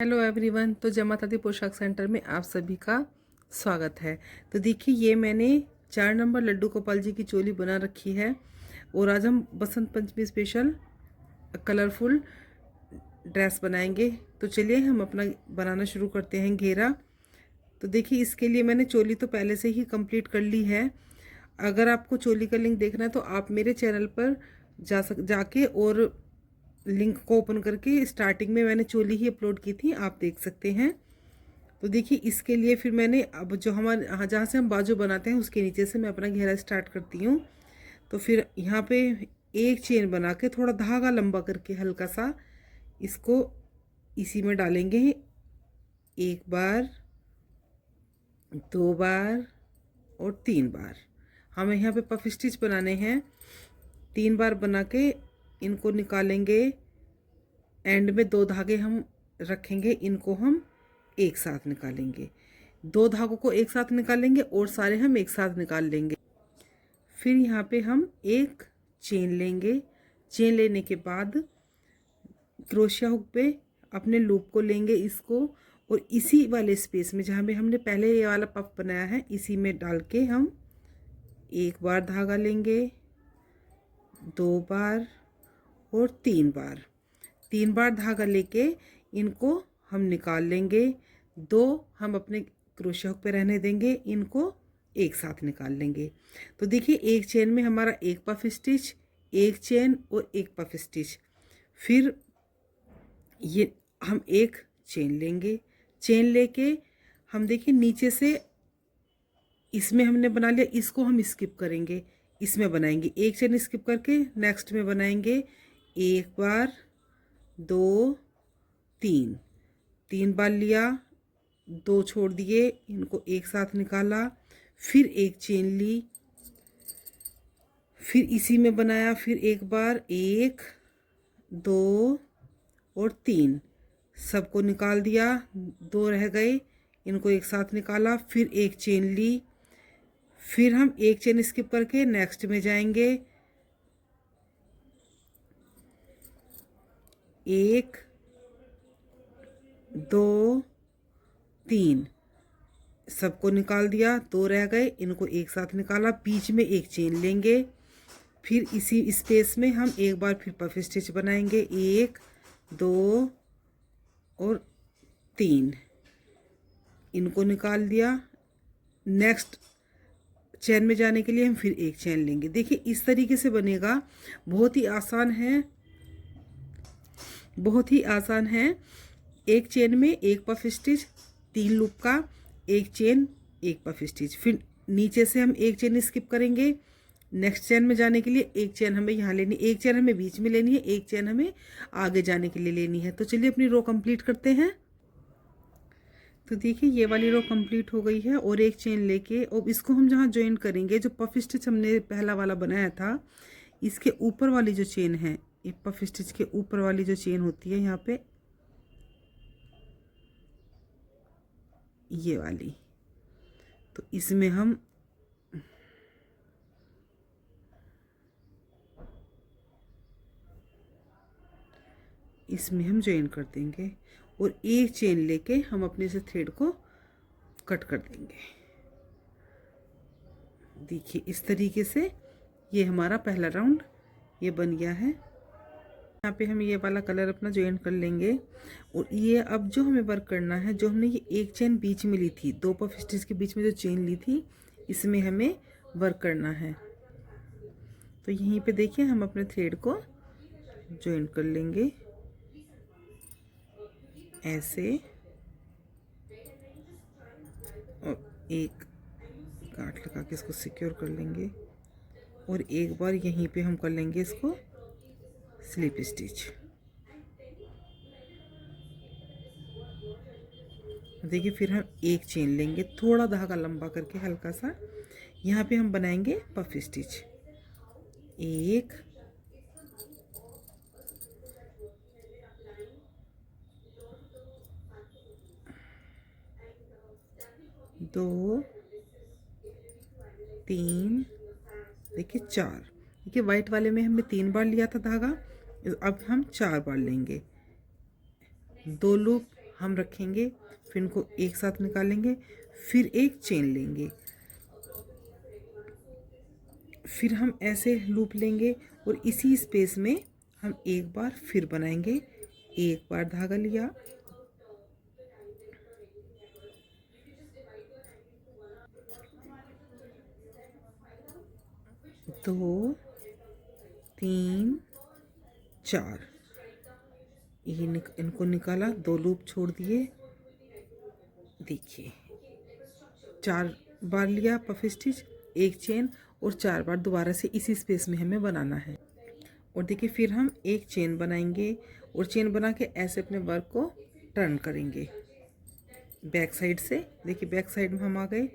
Hello everyone. तो जय माता दी पोशाक सेंटर में आप सभी का स्वागत है। तो देखिए, ये मैंने 4 नंबर लड्डू गोपाल जी की चोली बना रखी है और आज हम Basant Panchami special colourful dress बनाएंगे। तो चलिए हम अपना बनाना शुरू करते हैं घेरा। तो देखिए, इसके लिए मैंने चोली तो पहले से ही कंप्लीट कर ली है। अगर आपको चोली का लिंक देखना है तो आप मेरे चैनल पर जाके और लिंक को ओपन करके स्टार्टिंग में मैंने चोली ही अपलोड की थी, आप देख सकते हैं। तो देखिए, इसके लिए फिर मैंने अब जो हमारे जहाँ से हम बाजू बनाते हैं उसके नीचे से मैं अपना घेरा स्टार्ट करती हूँ। तो फिर यहाँ पे एक चेन बना के थोड़ा धागा लंबा करके हल्का सा इसको इसी में डालेंगे। एक बार, 2 बार और 3 बार। हमें यहाँ पे पफ स्टिच बनाने हैं। 3 बार बना के इनको निकालेंगे। एंड में 2 धागे हम रखेंगे, इनको हम एक साथ निकालेंगे। 2 धागों को एक साथ निकालेंगे और सारे हम एक साथ निकाल लेंगे। फिर यहाँ पे हम एक चेन लेंगे। चेन लेने के बाद क्रोशिया हुक पे अपने लूप को लेंगे इसको, और इसी वाले स्पेस में जहाँ पे हमने पहले ये वाला पफ बनाया है इसी में डाल के हम एक बार धागा लेंगे, 2 बार और 3 बार। 3 बार धागा लेके इनको हम निकाल लेंगे। 2 हम अपने क्रोशिया हुक पे रहने देंगे, इनको एक साथ निकाल लेंगे। तो देखिए, एक चेन में हमारा एक पफ स्टिच, एक चेन और एक पफ स्टिच। फिर ये हम एक चेन लेंगे। चेन लेके हम देखिए नीचे से इसमें हमने बना लिया, इसको हम स्किप करेंगे, इसमें बनाएंगे। एक चेन स्किप करके नेक्स्ट में बनाएंगे। एक बार, 2, 3 बार लिया, 2 छोड़ दिए, इनको एक साथ निकाला, फिर एक चेन ली, फिर इसी में बनाया। फिर एक बार, 1, 2 और 3, सबको निकाल दिया, 2 रह गए, इनको एक साथ निकाला, फिर एक चेन ली। फिर हम एक चेन स्किप करके नेक्स्ट में जाएंगे। 1, 2, 3, सबको निकाल दिया, 2 रह गए, इनको एक साथ निकाला, बीच में एक चेन लेंगे। फिर इसी स्पेस में हम एक बार फिर पफ स्टिच बनाएंगे। 1, 2 और 3, इनको निकाल दिया। नेक्स्ट चेन में जाने के लिए हम फिर एक चेन लेंगे। देखिए, इस तरीके से बनेगा। बहुत ही आसान है, बहुत ही आसान है। एक चेन में एक पफ स्टिच, 3 लूप का, एक चेन, एक पफ स्टिच। फिर नीचे से हम एक चेन स्किप करेंगे। नेक्स्ट चेन में जाने के लिए एक चेन हमें यहाँ लेनी, एक चेन हमें बीच में लेनी है, एक चेन हमें आगे जाने के लिए लेनी है। तो चलिए अपनी रो कंप्लीट करते हैं। तो देखिए, ये वाली रो कंप्लीट हो गई है और एक चेन लेके और इसको हम जहाँ ज्वाइन करेंगे, जो पफ स्टिच हमने पहला वाला बनाया था, इसके ऊपर वाली जो चेन है, ये पफ स्टिच के ऊपर वाली जो चेन होती है यहाँ पे, ये वाली, तो इसमें हम ज्वाइन कर देंगे और एक चेन लेके हम अपने से थ्रेड को कट कर देंगे। देखिए, इस तरीके से ये हमारा पहला राउंड ये बन गया है। यहाँ पे हम ये वाला कलर अपना ज्वाइन कर लेंगे और ये अब जो हमें वर्क करना है, जो हमने ये एक चेन बीच में ली थी, 2 पफ स्टिच के बीच में जो चेन ली थी, इसमें हमें वर्क करना है। तो यहीं पे देखिए हम अपने थ्रेड को ज्वाइन कर लेंगे ऐसे, और एक गांठ लगा के इसको सिक्योर कर लेंगे और एक बार यहीं पे हम कर लेंगे इसको स्लिप स्टिच। देखिए, फिर हम एक चेन लेंगे, थोड़ा धागा लंबा करके हल्का सा, यहाँ पे हम बनाएंगे पफ स्टिच। 1, 2, 3, देखिए 4। देखिए, वाइट वाले में हमने 3 बार लिया था धागा, अब हम 4 बार लेंगे। 2 लूप हम रखेंगे, फिर इनको एक साथ निकालेंगे, फिर एक चेन लेंगे, फिर हम ऐसे लूप लेंगे और इसी स्पेस में हम एक बार फिर बनाएंगे। एक बार धागा लिया, दो, तीन, चार, ये इनको निकाला, दो लूप छोड़ दिए। देखिए 4 बार लिया पफ स्टिच, एक चेन और 4 बार दोबारा से इसी स्पेस में हमें बनाना है। और देखिए फिर हम एक चेन बनाएंगे और चेन बना के ऐसे अपने वर्क को टर्न करेंगे बैक साइड से। देखिए बैक साइड में हम आ गए।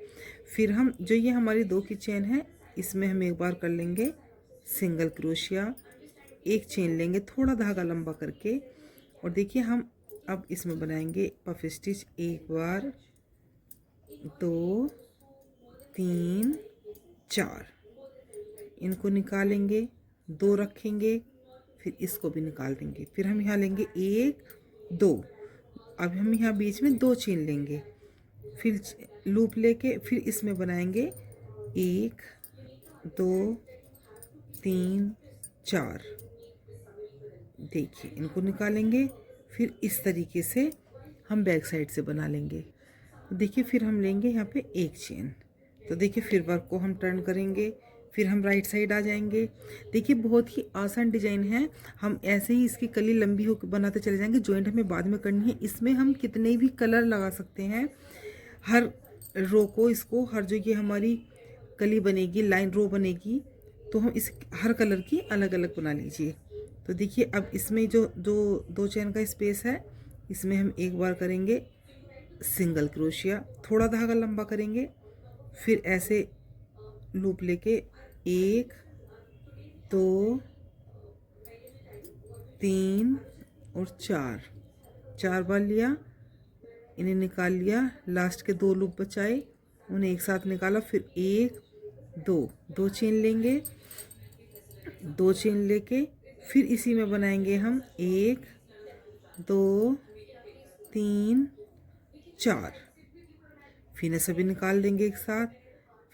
फिर हम जो ये हमारी 2 की चेन है, इसमें हम एक बार कर लेंगे सिंगल क्रोशिया, एक चेन लेंगे थोड़ा धागा लंबा करके। और देखिए हम अब इसमें बनाएंगे पफ स्टिच, एक बार, 2, 3, 4, इनको निकालेंगे, 2 रखेंगे, फिर इसको भी निकाल देंगे। फिर हम यहाँ लेंगे 1, 2, अब हम यहाँ बीच में 2 चेन लेंगे, फिर लूप लेके फिर इसमें बनाएंगे 1, 2, 3, 4। देखिए इनको निकालेंगे, फिर इस तरीके से हम बैक साइड से बना लेंगे। तो देखिए फिर हम लेंगे यहाँ पे एक चेन। तो देखिए फिर वर्क को हम टर्न करेंगे, फिर हम राइट साइड आ जाएंगे। देखिए बहुत ही आसान डिजाइन है, हम ऐसे ही इसकी कली लंबी हो बनाते चले जाएंगे। जॉइंट हमें बाद में करनी है। इसमें हम कितने भी कलर लगा सकते हैं हर रो को, इसको हर जो ये हमारी कली बनेगी, लाइन रो बनेगी, तो हम इस हर कलर की अलग अलग बना लीजिए। तो देखिए अब इसमें जो दो चेन का स्पेस है, इसमें हम एक बार करेंगे सिंगल क्रोशिया, थोड़ा धागा लंबा करेंगे, फिर ऐसे लूप लेके 1, 2, 3 और 4 बार लिया, इन्हें निकाल लिया, लास्ट के 2 लूप बचाए, उन्हें एक साथ निकाला, फिर 1, 2 चेन लेंगे, 2 चेन लेके फिर इसी में बनाएंगे हम 1, 2, 3, 4, फिर सभी निकाल देंगे एक साथ,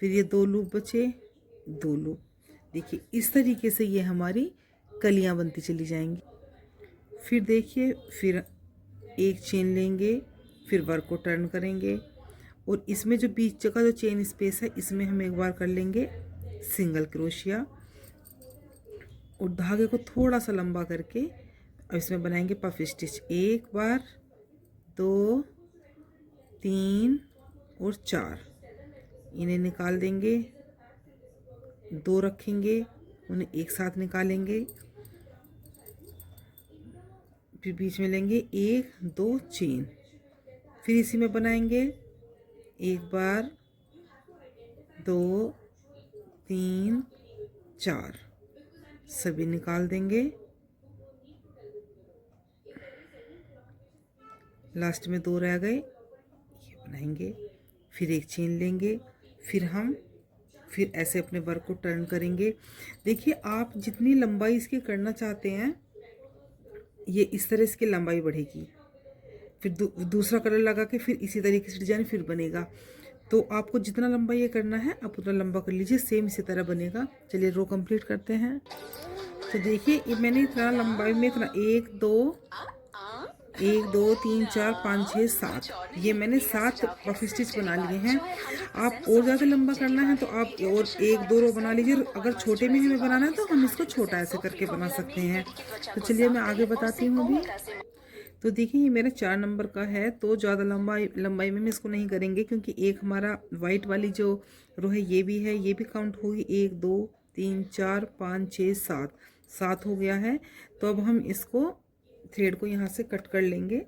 फिर ये 2 लूप बचे, 2 लूप। देखिए इस तरीके से ये हमारी कलियां बनती चली जाएंगी। फिर देखिए फिर एक चेन लेंगे, फिर वर्क को टर्न करेंगे और इसमें जो बीच का जो चेन स्पेस है, इसमें हम एक बार कर लेंगे सिंगल क्रोशिया और धागे को थोड़ा सा लंबा करके अब इसमें बनाएंगे पफ स्टिच। एक बार, 2, 3 और 4, इन्हें निकाल देंगे, 2 रखेंगे, उन्हें एक साथ निकालेंगे, फिर बीच में लेंगे 1, 2 चेन, फिर इसी में बनाएंगे एक बार, 2, 3, 4, सभी निकाल देंगे, लास्ट में 2 रह गए, ये बनाएंगे, फिर एक चेन लेंगे, फिर ऐसे अपने वर्क को टर्न करेंगे। देखिए आप जितनी लंबाई इसकी करना चाहते हैं, ये इस तरह इसकी लंबाई बढ़ेगी। फिर दूसरा कलर लगा के फिर इसी तरीके से डिजाइन फिर बनेगा। तो आपको जितना लंबा ये करना है आप उतना लंबा कर लीजिए, सेम इसी तरह बनेगा। चलिए रो कंप्लीट करते हैं। तो देखिए ये मैंने इतना लंबाई में इतना 1, 2, 3, 4, 5, 6, 7, ये मैंने 7 पफ स्टिच बना लिए हैं। आप और ज़्यादा लंबा करना है तो आप और 1, 2 रो बना लीजिए। अगर छोटे में हमें बनाना है तो हम इसको छोटा ऐसे करके बना सकते हैं। तो चलिए मैं आगे बताती हूँ अभी। तो देखिए ये मेरा 4 नंबर का है, तो ज़्यादा लंबाई में इसको नहीं करेंगे, क्योंकि एक हमारा वाइट वाली जो रो है ये भी है, ये भी काउंट होगी। 1, 2, 3, 4, 5, 6, 7 हो गया है। तो अब हम इसको थ्रेड को यहाँ से कट कर लेंगे।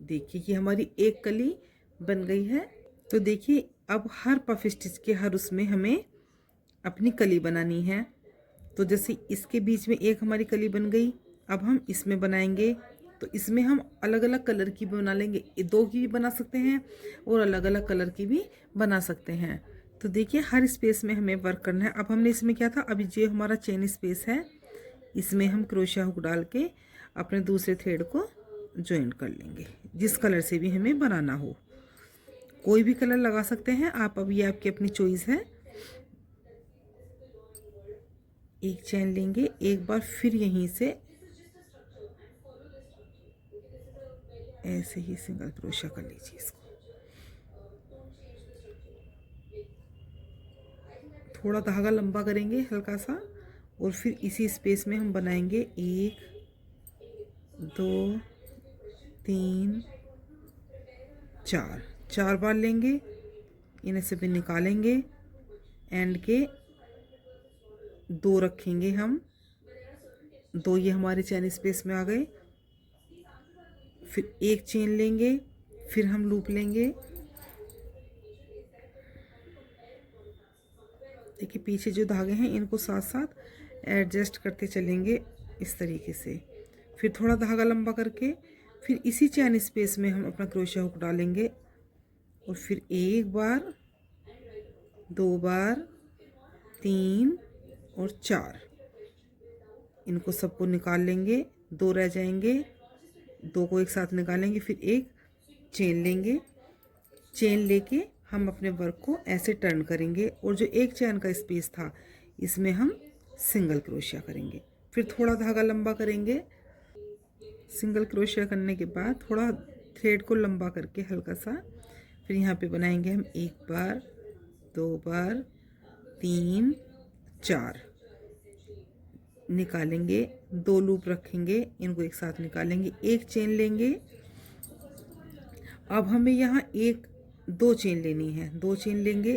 देखिए ये हमारी एक कली बन गई है। तो देखिए अब हर पफ स्टिच के हर उसमें हमें अपनी कली बनानी है। तो जैसे इसके बीच में एक हमारी कली बन गई, अब हम इसमें बनाएंगे। तो इसमें हम अलग अलग कलर की भी बना लेंगे, 2 की भी बना सकते हैं और अलग अलग कलर की भी बना सकते हैं। तो देखिए हर स्पेस में हमें वर्क करना है। अब हमने इसमें क्या था, अभी जो हमारा चेन स्पेस है इसमें हम क्रोशिया हुक डाल के अपने दूसरे थ्रेड को ज्वाइन कर लेंगे, जिस कलर से भी हमें बनाना हो। कोई भी कलर लगा सकते हैं आप, अब ये आपकी अपनी चॉइस है। एक चैन लेंगे, एक बार फिर यहीं से ऐसे ही सिंगल क्रोशिया कर लीजिए इसको। थोड़ा धागा लंबा करेंगे हल्का सा, और फिर इसी स्पेस में हम बनाएंगे 1 2 3 4 4 बार लेंगे, इन्हें से भी निकालेंगे, एंड के 2 रखेंगे हम, 2 ये हमारे चैन स्पेस में आ गए। फिर एक चेन लेंगे, फिर हम लूप लेंगे। देखिए पीछे जो धागे हैं इनको साथ साथ एडजस्ट करते चलेंगे इस तरीके से। फिर थोड़ा धागा लंबा करके फिर इसी चैन स्पेस में हम अपना क्रोशिया हुक डालेंगे, और फिर 1 बार 2 बार 3 और 4, इनको सबको निकाल लेंगे, 2 रह जाएंगे, 2 को एक साथ निकालेंगे, फिर एक चेन लेंगे। चेन लेके हम अपने वर्क को ऐसे टर्न करेंगे, और जो एक चैन का स्पेस था इसमें हम सिंगल क्रोशिया करेंगे। फिर थोड़ा धागा लंबा करेंगे। सिंगल क्रोशिया करने के बाद थोड़ा थ्रेड को लंबा करके हल्का सा, फिर यहाँ पे बनाएंगे हम 1 बार 2 बार 3 4, निकालेंगे, 2 लूप रखेंगे, इनको एक साथ निकालेंगे, एक चेन लेंगे। अब हमें यहाँ 2 चेन लेनी है, 2 चेन लेंगे,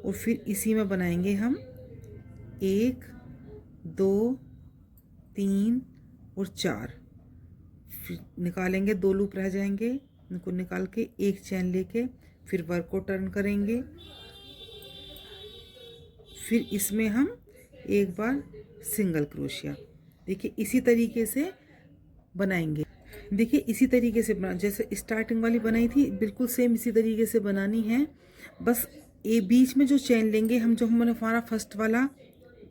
और फिर इसी में बनाएंगे हम 1 2 3 और 4, फिर निकालेंगे, 2 लूप रह जाएंगे, इनको निकाल के एक चैन लेके फिर वर्क को टर्न करेंगे। फिर इसमें हम एक बार सिंगल क्रोशिया, देखिए इसी तरीके से बनाएंगे। देखिए इसी तरीके से बना, जैसे स्टार्टिंग वाली बनाई थी बिल्कुल सेम इसी तरीके से बनानी है। बस ये बीच में जो चेन लेंगे हम, जो हमने हमारा फर्स्ट वाला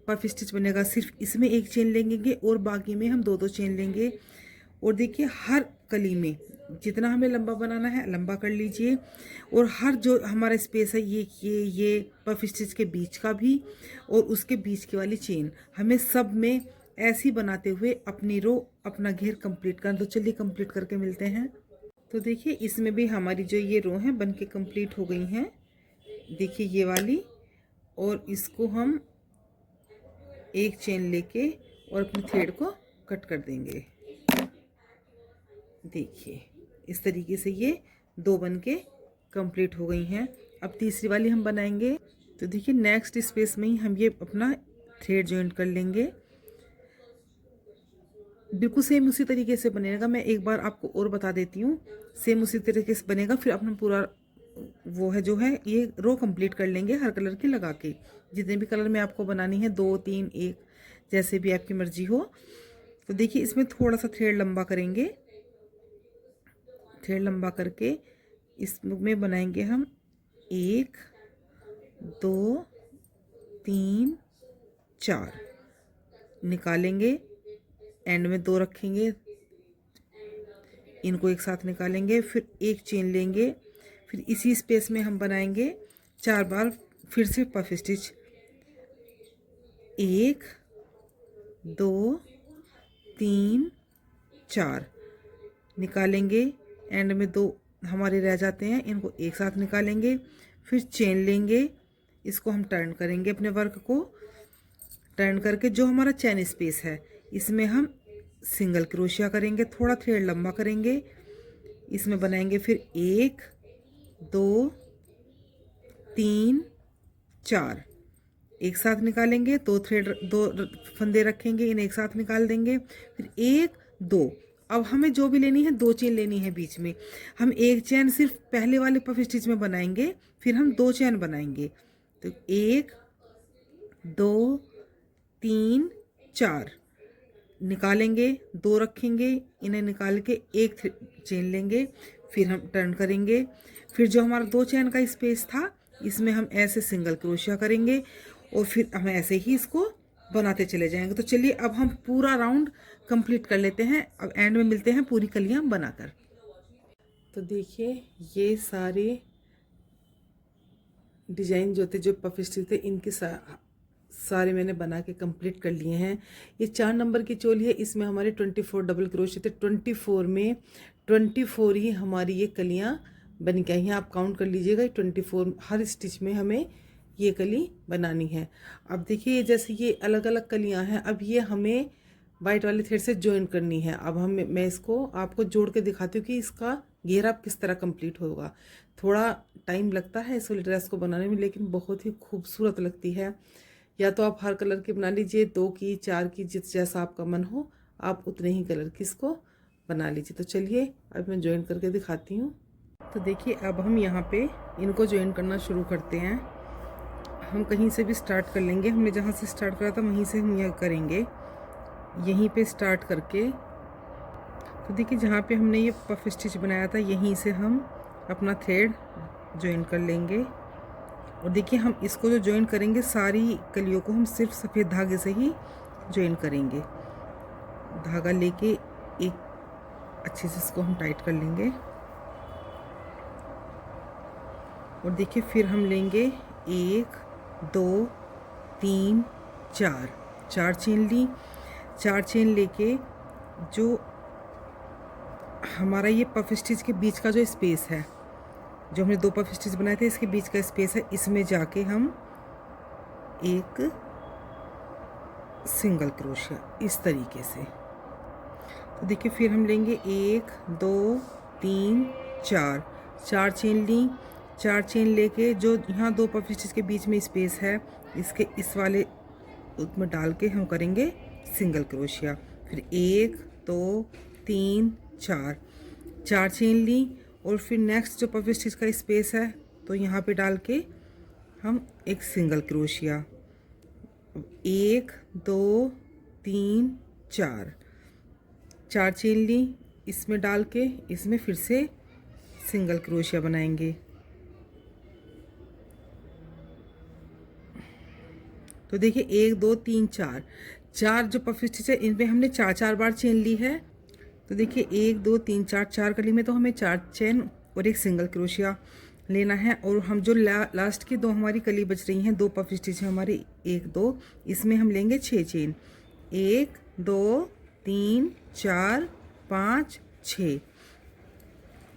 पफ स्टिच बनेगा, सिर्फ इसमें एक चेन लेंगे और बाकी में हम 2 चेन लेंगे। और देखिए हर कली में जितना हमें लंबा बनाना है लंबा कर लीजिए, और हर जो हमारा स्पेस है ये पफ स्टिच के बीच का भी और उसके बीच की वाली चेन, हमें सब में ऐसे ही बनाते हुए अपनी रो अपना घेर कंप्लीट करना। तो चलिए कंप्लीट करके मिलते हैं। तो देखिए इसमें भी हमारी जो ये रो है बन के कंप्लीट हो गई हैं। देखिए ये वाली, और इसको हम एक चेन लेके और अपने थ्रेड को कट कर देंगे। देखिए इस तरीके से ये 2 बन के कंप्लीट हो गई हैं। अब तीसरी वाली हम बनाएंगे। तो देखिए नेक्स्ट स्पेस में ही हम ये अपना थ्रेड जॉइंट कर लेंगे। बिल्कुल सेम उसी तरीके से बनेगा। मैं एक बार आपको और बता देती हूँ, सेम उसी तरीके से बनेगा। फिर अपना पूरा वो है जो है ये रो कंप्लीट कर लेंगे हर कलर की लगा के। जितने भी कलर में आपको बनानी है 2 3 1 जैसे भी आपकी मर्जी हो। तो देखिए इसमें थोड़ा सा थ्रेड लंबा करेंगे, थ्रेड लंबा करके इसमें बनाएंगे हम 1 2 3 4, निकालेंगे, एंड में 2 रखेंगे, इनको एक साथ निकालेंगे, फिर एक चेन लेंगे, फिर इसी स्पेस में हम बनाएंगे 4 बार फिर से पफ स्टिच। 1 2 3 4, निकालेंगे, एंड में 2 हमारे रह जाते हैं, इनको एक साथ निकालेंगे, फिर चेन लेंगे, इसको हम टर्न करेंगे, अपने वर्क को टर्न करके जो हमारा चेन स्पेस है इसमें हम सिंगल क्रोशिया करेंगे, थोड़ा थ्रेड लंबा करेंगे, इसमें बनाएंगे फिर 1 2 3 4, एक साथ निकालेंगे, 2 फंदे रखेंगे, इन्हें एक साथ निकाल देंगे, फिर 1 2। अब हमें जो भी लेनी है 2 चेन लेनी है बीच में। हम एक चेन सिर्फ पहले वाले पफ स्टिच में बनाएंगे, फिर हम 2 चेन बनाएंगे। तो 1 2 3 4, निकालेंगे, 2 रखेंगे, इन्हें निकाल के एक चेन लेंगे, फिर हम टर्न करेंगे, फिर जो हमारा 2 चेन का स्पेस था इसमें हम ऐसे सिंगल क्रोशिया करेंगे, और फिर हम ऐसे ही इसको बनाते चले जाएंगे। तो चलिए अब हम पूरा राउंड कंप्लीट कर लेते हैं। अब एंड में मिलते हैं पूरी कलियां बनाकर। तो देखिए ये सारे डिजाइन जो थे, जो पफ स्टिच थे, इनके सारे मैंने बना के कंप्लीट कर लिए हैं। ये 4 नंबर की चोली है, इसमें हमारे 24 डबल क्रोशे थे। 24 में 24 ही हमारी ये कलियां बन के आई हैं। आप काउंट कर लीजिएगा, 24 हर स्टिच में हमें ये कली बनानी है। अब देखिए जैसे ये अलग अलग कलियां हैं, अब ये हमें वाइट वाले थ्रेड से ज्वाइन करनी है। अब मैं इसको आपको जोड़ के दिखाती हूँ कि इसका घेरा किस तरह कंप्लीट होगा। थोड़ा टाइम लगता है इस वाली ड्रेस को बनाने में, लेकिन बहुत ही खूबसूरत लगती है। या तो आप हर कलर की बना लीजिए, 2 की 4 की, जैसा आपका मन हो आप उतने ही कलर की इसको बना लीजिए। तो चलिए अब मैं ज्वाइन करके दिखाती हूँ। तो देखिए अब हम यहाँ पे इनको ज्वाइन करना शुरू करते हैं। हम कहीं से भी स्टार्ट कर लेंगे। हमने जहाँ से स्टार्ट करा था वहीं से हम यह करेंगे, यहीं पे स्टार्ट करके। तो देखिए जहाँ पे हमने ये पफ स्टिच बनाया था यहीं से हम अपना थ्रेड ज्वाइन कर लेंगे। और देखिए हम इसको जो ज्वाइन करेंगे, सारी कलियों को हम सिर्फ सफ़ेद धागे से ही ज्वाइन करेंगे। धागा लेके एक अच्छे से इसको हम टाइट कर लेंगे। और देखिए फिर हम लेंगे 1 2 3 4 4 चेन ली। 4 चेन लेके जो हमारा ये पफ स्टिच के बीच का जो स्पेस है, जो हमने 2 पफ स्टिच बनाए थे, इसके बीच का स्पेस है, इसमें जाके हम एक सिंगल क्रोशिया इस तरीके से। तो देखिए फिर हम लेंगे 1 2 3 4 4 चेन ली। 4 चेन लेके जो यहाँ 2 पफ स्टिच के बीच में स्पेस है, इसके इस वाले उसमें डाल के हम करेंगे सिंगल क्रोशिया। फिर 1 2 3 4 4 चेन ली। और फिर नेक्स्ट जो पफ स्टिच का स्पेस है, तो यहाँ पे डाल के हम एक सिंगल क्रोशिया। 1 2 3 4 4 चेन ली, इसमें डाल के इसमें फिर से सिंगल क्रोशिया बनाएंगे। तो देखिए 1 2 3 4 4 जो पफ स्टिच है इनमें हमने 4 बार चेन ली है। तो देखिए 1 2 3 4 कली में तो हमें 4 चेन और एक सिंगल क्रोशिया लेना है। और हम जो लास्ट की 2 हमारी कली बच रही हैं, 2 पफ स्टिच है हमारी 1 2, इसमें हम लेंगे 6 चेन। 1 2 3 4 5 6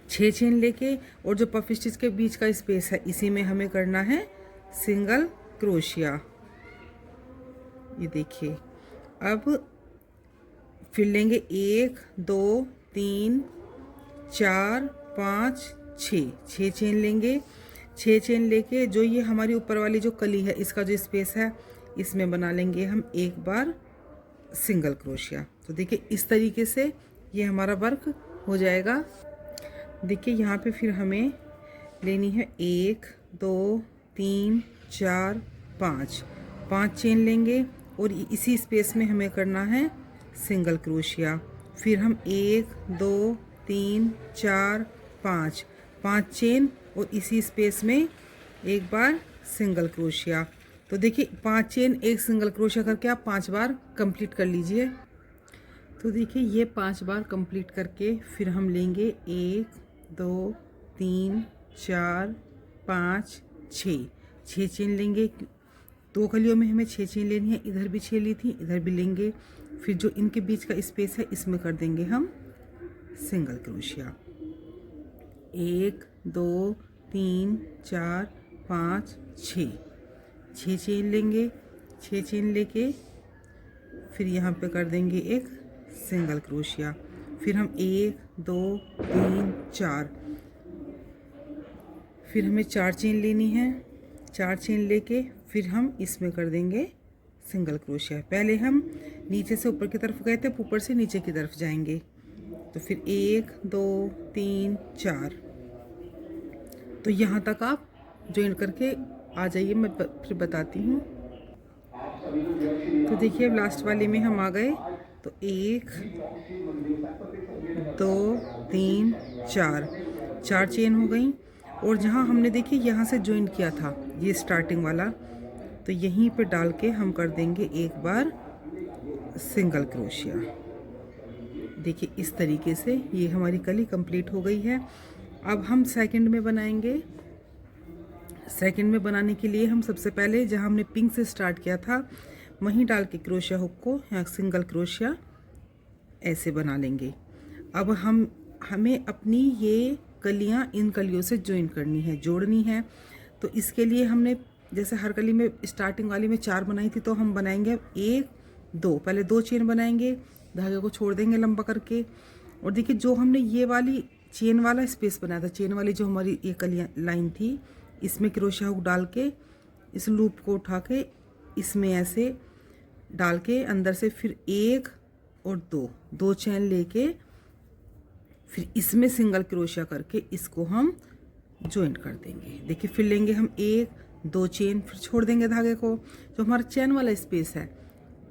6 चेन लेके, और जो पफ स्टिच के बीच का स्पेस है इसी में हमें करना है सिंगल क्रोशिया। ये देखिए अब फिर लेंगे 1 2 3 4 5 6 चेन लेंगे। 6 चेन लेके जो ये हमारी ऊपर वाली जो कली है, इसका जो स्पेस है, इसमें बना लेंगे हम एक बार सिंगल क्रोशिया। तो देखिए इस तरीके से ये हमारा वर्क हो जाएगा। देखिए यहाँ पे फिर हमें लेनी है 1 2 3 4 5 चेन लेंगे, और इसी स्पेस में हमें करना है सिंगल क्रोशिया। फिर हम 1 2 3 4 5 चेन, और इसी स्पेस में एक बार सिंगल क्रोशिया। तो देखिए 5 चेन एक सिंगल क्रोशिया करके आप 5 बार कंप्लीट कर लीजिए। तो देखिए ये 5 बार कंप्लीट करके फिर हम लेंगे 1 2 3 4 5 6 चेन लेंगे। 2 कलियों में हमें 6 चेन लेनी है, इधर भी 6 ली थी, इधर भी लेंगे। फिर जो इनके बीच का स्पेस है इसमें कर देंगे हम सिंगल क्रोशिया। 1 2 3 4 5 6 चेन लेंगे। 6 चेन लेके फिर यहाँ पे कर देंगे एक सिंगल क्रोशिया। फिर हम 1 2 3 4, फिर हमें 4 चेन लेनी है। 4 चेन लेके फिर हम इसमें कर देंगे सिंगल क्रोशिया। पहले हम नीचे से ऊपर की तरफ गए थे, ऊपर से नीचे की तरफ जाएंगे। तो फिर 1 2 3 4, तो यहाँ तक आप ज्वाइन करके आ जाइए, मैं फिर बताती हूँ। तो देखिए अब लास्ट वाले में हम आ गए। तो 1 2 3 4 चेन हो गई। और जहाँ हमने देखिए यहाँ से ज्वाइन किया था, ये स्टार्टिंग वाला, तो तो यहीं पे डाल के हम कर देंगे एक बार सिंगल क्रोशिया। देखिए इस तरीके से ये हमारी कली कंप्लीट हो गई है। अब हम सेकंड में बनाएंगे। सेकंड में बनाने के लिए हम सबसे पहले जहां हमने पिंक से स्टार्ट किया था वहीं डाल के क्रोशिया हुक को या सिंगल क्रोशिया ऐसे बना लेंगे। अब हमें अपनी ये कलियां इन कलियों से ज्वाइन करनी है, जोड़नी है। तो इसके लिए हमने जैसे हर कली में स्टार्टिंग वाली में 4 बनाई थी, तो हम बनाएंगे 1 2, पहले 2 चेन बनाएंगे, धागे को छोड़ देंगे लंबा करके। और देखिए जो हमने ये वाली चेन वाला स्पेस बनाया था, चेन वाली जो हमारी ये कलियां लाइन थी, इसमें क्रोशिया हुक डाल के इस लूप को उठा के इसमें ऐसे डाल के अंदर से फिर 1 और 2 चेन लेके फिर इसमें सिंगल क्रोशिया करके इसको हम ज्वाइन कर देंगे। देखिए फिर लेंगे हम 1 2 चेन, फिर छोड़ देंगे धागे को। जो हमारा चेन वाला स्पेस है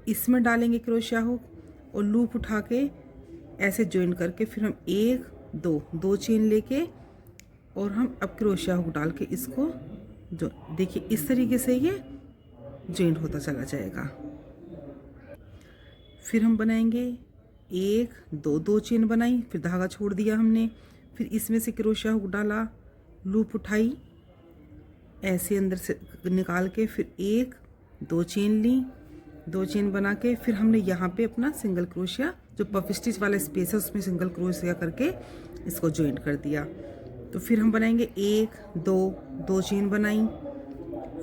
इसमें डालेंगे क्रोशिया हुक और लूप उठा के ऐसे ज्वाइन करके फिर हम 1 2 चेन लेके और हम अब क्रोशिया हुक डाल के इसको जो देखिए इस तरीके से ये ज्वाइन होता चला जाएगा। फिर हम बनाएंगे 1 2 चेन बनाई, फिर धागा छोड़ दिया हमने, फिर इसमें से क्रोशिया हुक डाला, लूप उठाई ऐसे अंदर से निकाल के फिर 1 2 चेन ली, 2 चेन बना के फिर हमने यहाँ पे अपना सिंगल क्रोशिया जो पफ स्टिच वाला स्पेस है उसमें सिंगल क्रोशिया करके इसको ज्वाइन कर दिया। तो फिर हम बनाएंगे 1 2 चेन बनाई,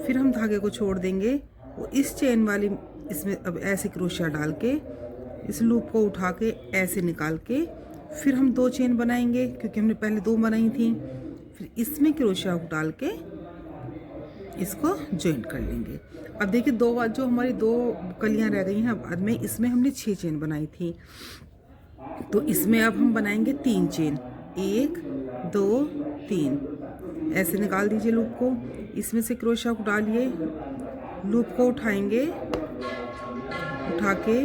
फिर हम धागे को छोड़ देंगे और इस चेन वाली इसमें अब ऐसे क्रोशिया डाल के इस लूप को उठा के ऐसे निकाल के फिर हम 2 चेन बनाएंगे क्योंकि हमने पहले 2 बनाई थी। फिर इसमें क्रोशिया डाल के इसको ज्वाइन कर लेंगे। अब देखिए जो हमारी 2 कलियां रह गई हैं बाद में, इसमें हमने 6 चेन बनाई थी, तो इसमें अब हम बनाएंगे 3 चेन, 1 2 3 ऐसे निकाल दीजिए लूप को। इसमें से क्रोशिया को डालिए, लूप को उठाएंगे, उठा के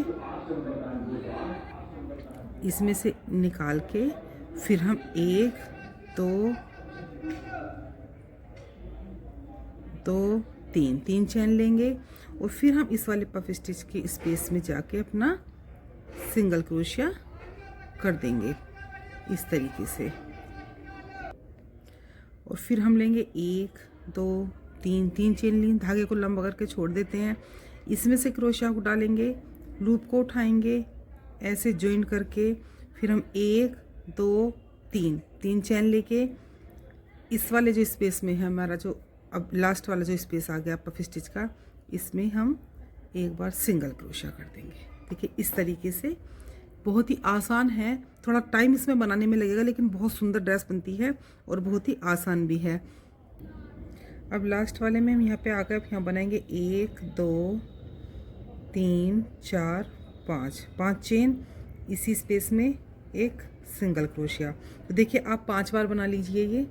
इसमें से निकाल के फिर हम 1 2 3 चेन लेंगे और फिर हम इस वाले पफ स्टिच के स्पेस में जाके अपना सिंगल क्रोशिया कर देंगे इस तरीके से। और फिर हम लेंगे 1 2 3 चेन ली, धागे को लंबा करके छोड़ देते हैं, इसमें से क्रोशिया को डालेंगे, लूप को उठाएंगे ऐसे ज्वाइन करके फिर हम 1 2 3 चेन लेके इस वाले जो स्पेस में है हमारा जो अब लास्ट वाला जो स्पेस आ गया पफ स्टिच का, इसमें हम एक बार सिंगल क्रोशिया कर देंगे। देखिए इस तरीके से बहुत ही आसान है, थोड़ा टाइम इसमें बनाने में लगेगा लेकिन बहुत सुंदर ड्रेस बनती है और बहुत ही आसान भी है। अब लास्ट वाले में हम यहाँ पे आकर यहाँ बनाएंगे 1 2 3 4 5 चेन, इसी स्पेस में एक सिंगल क्रोशिया। तो देखिए आप 5 बार बना लीजिए। ये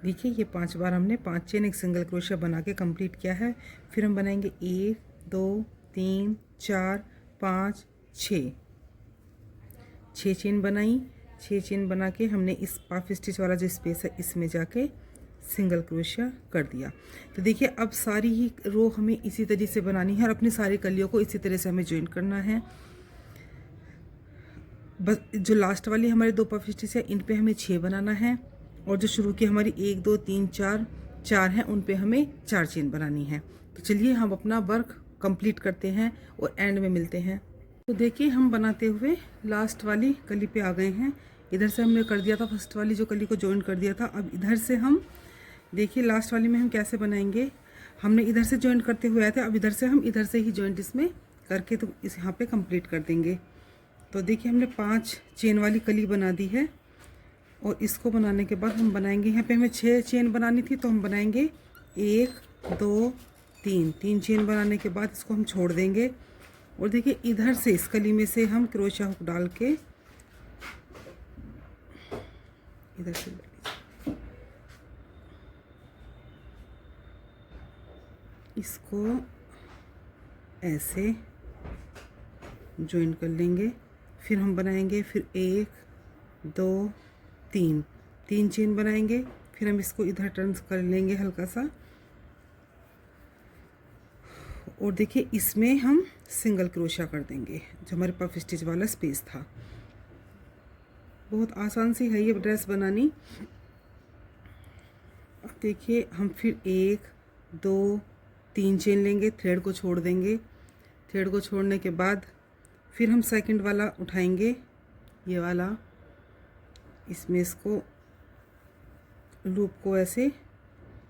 देखिए ये 5 बार हमने 5 चेन एक सिंगल क्रोशिया बना के कंप्लीट किया है। फिर हम बनाएंगे 1 2 3 4 5 6 चेन बनाई, 6 चेन बना के हमने इस पफ स्टिच वाला जो स्पेस है इसमें जाके सिंगल क्रोशिया कर दिया। तो देखिए अब सारी ही रो हमें इसी तरीके से बनानी है और अपनी सारी कलियों को इसी तरह से हमें ज्वाइन करना है। बस जो लास्ट वाली हमारी 2 पफ स्टिच है इन पे हमें 6 बनाना है और जो शुरू की हमारी 1 2 3 4 हैं उन पे हमें 4 चेन बनानी है। तो चलिए हम अपना वर्क कंप्लीट करते हैं और एंड में मिलते हैं। तो देखिए हम बनाते हुए लास्ट वाली कली पे आ गए हैं। इधर से हमने कर दिया था फर्स्ट वाली जो कली को ज्वाइन कर दिया था। अब इधर से हम देखिए लास्ट वाली में हम कैसे बनाएंगे, हमने इधर से ज्वाइन करते हुए आए थे, अब इधर से हम इधर से ही ज्वाइंट इसमें करके तो इस यहाँ पे कंप्लीट कर देंगे। तो देखिए हमने 5 चेन वाली कली बना दी है और इसको बनाने के बाद हम बनाएंगे, यहाँ पे हमें 6 चेन बनानी थी तो हम बनाएंगे 1 2 3 चेन बनाने के बाद इसको हम छोड़ देंगे। और देखिए इधर से इस कली में से हम क्रोशिया हुक डाल के इधर से इसको ऐसे ज्वाइन कर लेंगे। फिर हम बनाएंगे फिर 1 2 3 चेन बनाएंगे, फिर हम इसको इधर टर्न कर लेंगे हल्का सा और देखिए इसमें हम सिंगल क्रोशिया कर देंगे, जो हमारे पफ स्टिच वाला स्पेस था। बहुत आसान सी है ये ड्रेस बनानी। अब देखिए हम फिर 1 2 3 चेन लेंगे, थ्रेड को छोड़ देंगे। थ्रेड को छोड़ने के बाद फिर हम सेकंड वाला उठाएंगे, ये वाला, इसमें इसको लूप को ऐसे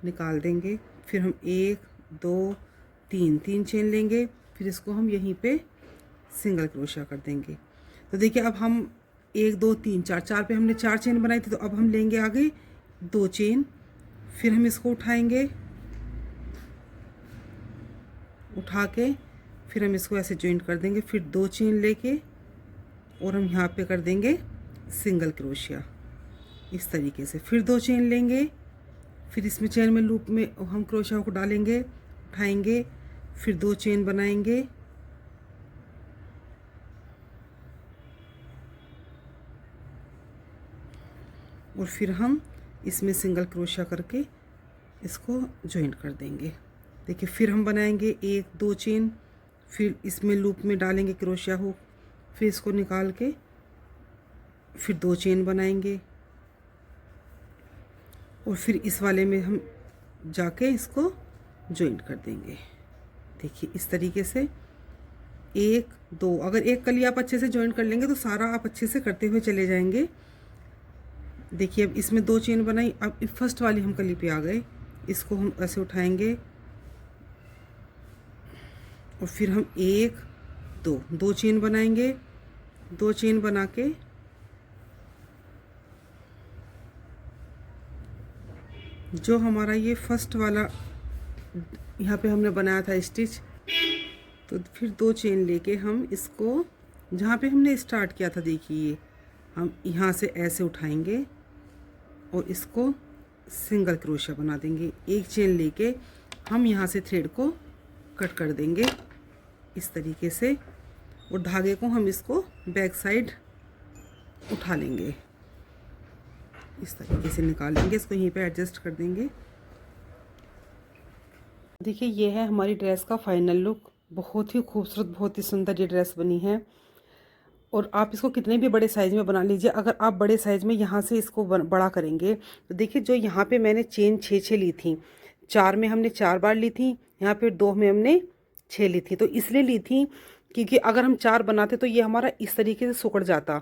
निकाल देंगे। फिर हम 1 2 3 चेन लेंगे, फिर इसको हम यहीं पे सिंगल क्रोशिया कर देंगे। तो देखिए अब हम 1 2 3 4 पे हमने 4 चेन बनाई थी, तो अब हम लेंगे आगे 2 चेन। फिर हम इसको उठाएंगे, उठा के फिर हम इसको ऐसे जॉइंट कर देंगे। फिर 2 चेन लेके और हम यहाँ पे कर देंगे सिंगल क्रोशिया इस तरीके से। फिर 2 चेन लेंगे, फिर इसमें चेन में लूप में हम क्रोशिया को डालेंगे, उठाएंगे, फिर 2 चेन बनाएंगे, और फिर हम इसमें सिंगल क्रोशिया करके इसको जॉइंट कर देंगे। देखिए फिर हम बनाएंगे 1 2 चेन, फिर इसमें लूप में डालेंगे क्रोशिया हुक, फिर इसको निकाल के फिर 2 चेन बनाएंगे, और फिर इस वाले में हम जाके इसको जॉइंट कर देंगे। देखिए इस तरीके से 1 2, अगर एक कली आप अच्छे से जॉइंट कर लेंगे तो सारा आप अच्छे से करते हुए चले जाएंगे। देखिए अब इसमें 2 चेन बनाई, अब फर्स्ट वाली हम कली पे आ गए। इसको हम ऐसे उठाएंगे और फिर हम 1 2 चेन बनाएंगे। 2 चेन बना के जो हमारा ये फर्स्ट वाला यहाँ पे हमने बनाया था स्टिच, तो फिर 2 चेन लेके हम इसको जहाँ पे हमने स्टार्ट किया था, देखिए हम यहाँ से ऐसे उठाएंगे और इसको सिंगल क्रोशिया बना देंगे। 1 चेन लेके हम यहाँ से थ्रेड को कट कर देंगे इस तरीके से, और धागे को हम इसको बैक साइड उठा लेंगे, इस तरीके से निकाल लेंगे, इसको यहीं पे एडजस्ट कर देंगे। देखिए ये है हमारी ड्रेस का फाइनल लुक। बहुत ही खूबसूरत, बहुत ही सुंदर ये ड्रेस बनी है। और आप इसको कितने भी बड़े साइज़ में बना लीजिए। अगर आप बड़े साइज़ में यहाँ से इसको बड़ा करेंगे तो देखिए जो यहाँ पे मैंने चेन 6 ली थी, 4 में हमने 4 बार ली थी, यहाँ पे 2 में हमने 6 ली थी। तो इसलिए ली थी क्योंकि अगर हम 4 बनाते तो ये हमारा इस तरीके से सिकुड़ जाता।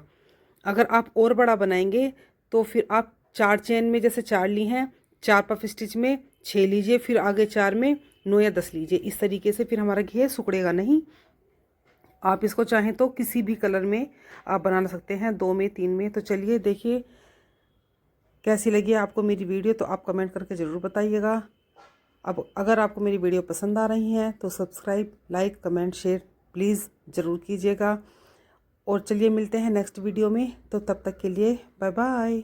अगर आप और बड़ा बनाएंगे तो फिर आप 4 चेन में जैसे 4 ली हैं, 4 पफ स्टिच में 6 लीजिए, फिर आगे 4 में 9 या 10 लीजिए। इस तरीके से फिर हमारा घेर सिकुड़ेगा नहीं। आप इसको चाहें तो किसी भी कलर में आप बना सकते हैं, 2 में 3 में। तो चलिए देखिए कैसी लगी आपको मेरी वीडियो, तो आप कमेंट करके ज़रूर बताइएगा। अब अगर आपको मेरी वीडियो पसंद आ रही है तो subscribe, like, comment, share please ज़रूर कीजिएगा। और चलिए मिलते हैं नेक्स्ट वीडियो में, तो तब तक के लिए बाय बाय।